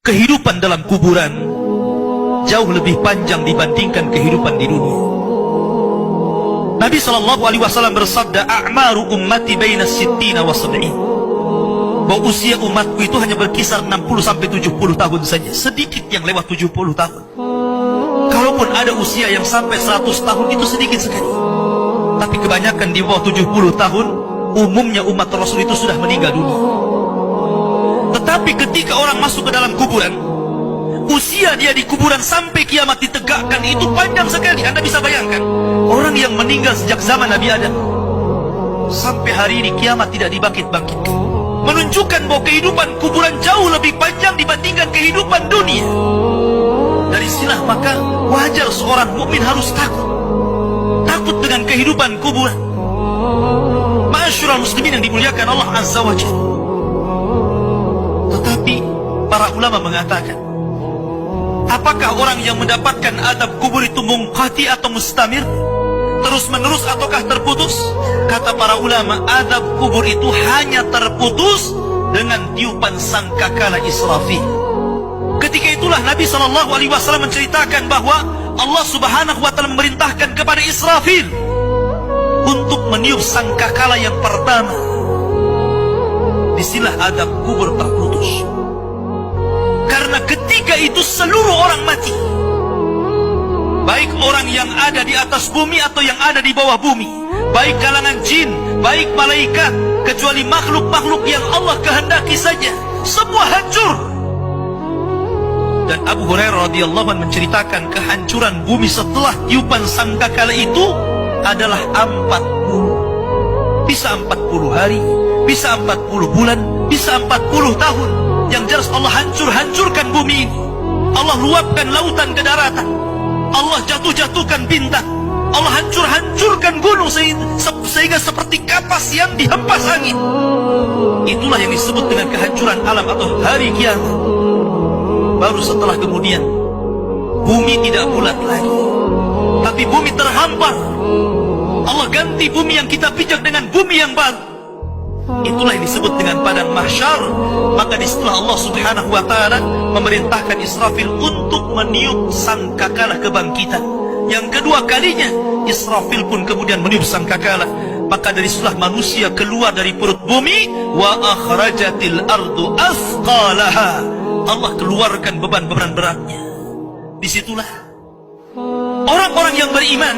kehidupan dalam kuburan jauh lebih panjang dibandingkan kehidupan di dunia. Nabi SAW bersabda, a'maru ummati baina sittina wa sab'in, bahwa usia umatku itu hanya berkisar 60 sampai 70 tahun saja. Sedikit yang lewat 70 tahun. Kalaupun ada usia yang sampai 100 tahun, itu sedikit sekali. Tapi kebanyakan di bawah 70 tahun, umumnya umat Rasul itu sudah meninggal dunia. Tetapi ketika orang masuk ke dalam kuburan, usia dia di kuburan sampai kiamat ditegakkan itu panjang sekali. Anda bisa bayangkan, orang yang meninggal sejak zaman Nabi Adam sampai hari ini kiamat tidak dibangkit-bangkitkan, menunjukkan bahwa kehidupan kuburan jauh lebih panjang dibandingkan kehidupan dunia. Dari sinilah maka wajar seorang mukmin harus takut dengan kehidupan kuburan. Ma'asyiral muslimin yang dimuliakan Allah Azza wa Jalla. Tetapi para ulama mengatakan, apakah orang yang mendapatkan adab kubur itu munqati atau mustamir, terus menerus ataukah terputus? Kata para ulama, adab kubur itu hanya terputus dengan tiupan sangkakala Israfil. Ketika itulah Nabi SAW menceritakan bahwa Allah Subhanahu wa Ta'ala memerintahkan kepada Israfil untuk meniup sangkakala yang pertama. Disinilah adab kubur terputus. Karena ketika itu seluruh orang mati, baik orang yang ada di atas bumi atau yang ada di bawah bumi, baik kalangan jin, baik malaikat, kecuali makhluk-makhluk yang Allah kehendaki saja, semua hancur. Dan Abu Hurairah radhiyallahu anhu menceritakan kehancuran bumi setelah tiupan sangkakala itu adalah 40. Bisa 40 hari, bisa 40 bulan, bisa 40 tahun. Yang jelas Allah hancurkan bumi ini. Allah luapkan lautan ke daratan. Allah jatuhkan bintang. Allah hancurkan gunung sehingga seperti kapas yang dihempas angin. Itulah yang disebut dengan kehancuran alam atau hari kiamat. Baru setelah kemudian bumi tidak bulat lagi, tapi bumi terhampar. Allah ganti bumi yang kita pijak dengan bumi yang baru. Itulah yang disebut dengan padang mahsyar. Maka disitulah Allah Subhanahu wa Ta'ala memerintahkan Israfil untuk meniup sangkakala kebangkitan. Yang kedua kalinya Israfil pun kemudian meniup sangkakala. Maka dari situlah manusia keluar dari perut bumi. Wa akhrajatil ardu athqalaha. Allah keluarkan beban-beban beratnya. Disitulah orang-orang yang beriman,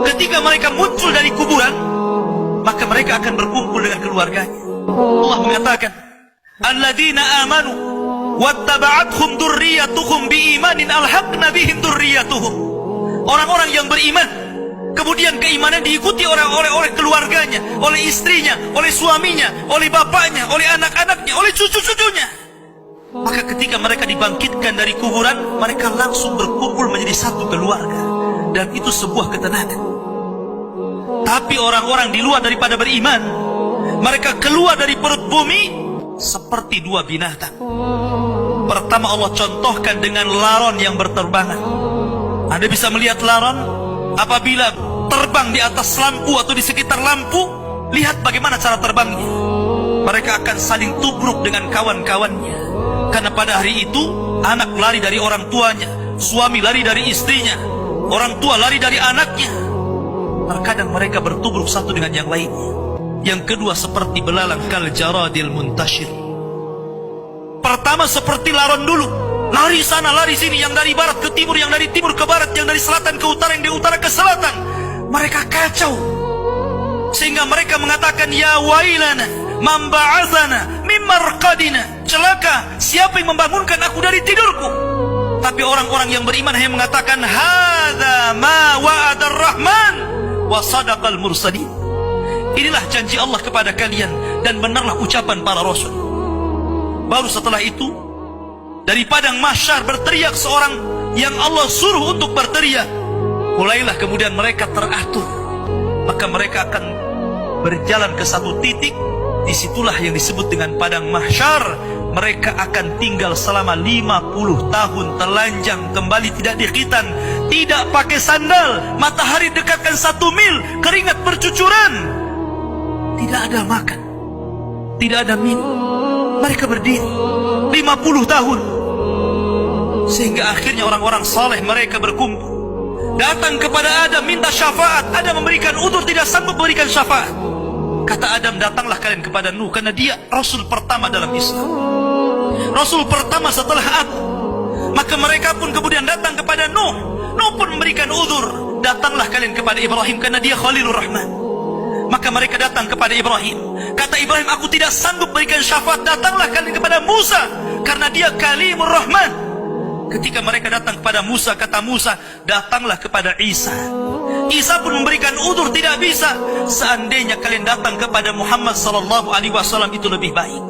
ketika mereka muncul dari kuburan, maka mereka akan berkumpul dengan keluarganya. Allah mengatakan, alladzina amanu wattaba'athum dzurriyyatuhum biimanin alhaqna bihim dzurriyyatuhum. Orang-orang yang beriman, kemudian keimanan diikuti oleh keluarganya, oleh istrinya, oleh suaminya, oleh bapaknya, oleh anak-anaknya, oleh cucu-cucunya. Maka ketika mereka dibangkitkan dari kuburan, mereka langsung berkumpul menjadi satu keluarga. Dan itu sebuah ketenangan. Tapi orang-orang di luar daripada beriman, mereka keluar dari perut bumi seperti dua binatang. Pertama Allah contohkan dengan laron yang berterbangan. Anda bisa melihat laron apabila terbang di atas lampu atau di sekitar lampu. Lihat bagaimana cara terbangnya. Mereka akan saling tubruk dengan kawan-kawannya. Karena pada hari itu anak lari dari orang tuanya, suami lari dari istrinya, orang tua lari dari anaknya. Terkadang mereka bertubruk satu dengan yang lainnya. Yang kedua seperti belalang kal jaradil muntashir. Pertama seperti laron dulu, lari sana lari sini, yang dari barat ke timur, yang dari timur ke barat, yang dari selatan ke utara, yang dari utara ke selatan. Mereka kacau sehingga mereka mengatakan, ya wailana man ba'atsana min marqadina. Celaka, siapa yang membangunkan aku dari tidurku? Tapi orang-orang yang beriman hanya mengatakan, hadza ma wa'adar rahman wa sadaqal mursalin. Inilah janji Allah kepada kalian dan benarlah ucapan para rasul. Baru setelah itu dari padang mahsyar berteriak seorang yang Allah suruh untuk berteriak. Mulailah kemudian mereka teratur. Maka mereka akan berjalan ke satu titik. Disitulah yang disebut dengan padang mahsyar. Mereka akan tinggal selama 50 tahun telanjang, kembali tidak dikhitan, tidak pakai sandal, matahari dekatkan 1 mil, keringat bercucuran, tidak ada makan, tidak ada minum. Mereka berdiri 50 tahun. Sehingga akhirnya orang-orang saleh mereka berkumpul, datang kepada Adam minta syafaat. Adam memberikan udzur, tidak sanggup memberikan syafaat. Kata Adam, datanglah kalian kepada Nuh, karena dia Rasul pertama dalam Islam, Rasul pertama setelah aku. Maka mereka pun kemudian datang kepada Nuh. Nuh pun memberikan udzur, datanglah kalian kepada Ibrahim, karena dia Khalilur Rahman. Maka mereka datang kepada Ibrahim. Kata Ibrahim, aku tidak sanggup berikan syafaat, datanglah kalian kepada Musa, karena dia Kalimur Rahman. Ketika mereka datang kepada Musa, kata Musa, datanglah kepada Isa. Isa pun memberikan udzur, tidak bisa. Seandainya kalian datang kepada Muhammad sallallahu alaihi wasallam itu lebih baik.